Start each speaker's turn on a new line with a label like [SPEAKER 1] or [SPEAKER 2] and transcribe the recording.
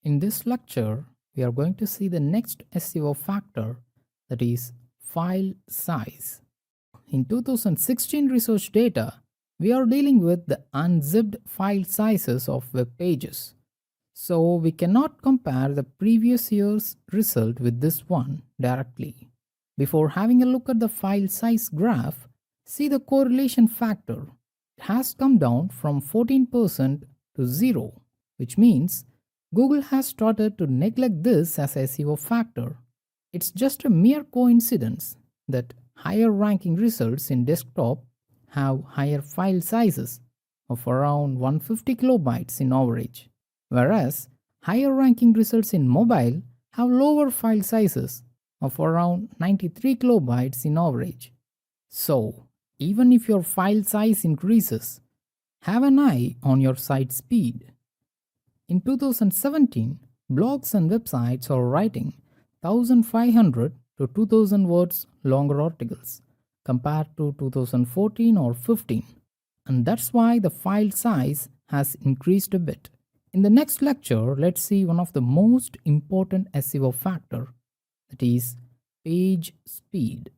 [SPEAKER 1] In this lecture, we are going to see the next SEO factor, that is file size. In 2016 research data, we are dealing with the unzipped file sizes of web pages. So we cannot compare the previous year's result with this one directly. Before having a look at the file size graph, see the correlation factor. It has come down from 14% to 0, which means Google has started to neglect this as a SEO factor. It's just a mere coincidence that higher ranking results in desktop have higher file sizes of around 150 kilobytes in average, whereas higher ranking results in mobile have lower file sizes of around 93 kilobytes in average. So, even if your file size increases, have an eye on your site speed. In 2017, blogs and websites are writing 1500 to 2000 words longer articles compared to 2014 or 15, and that's why the file size has increased a bit. In the next lecture, let's see one of the most important SEO factor, that is page speed.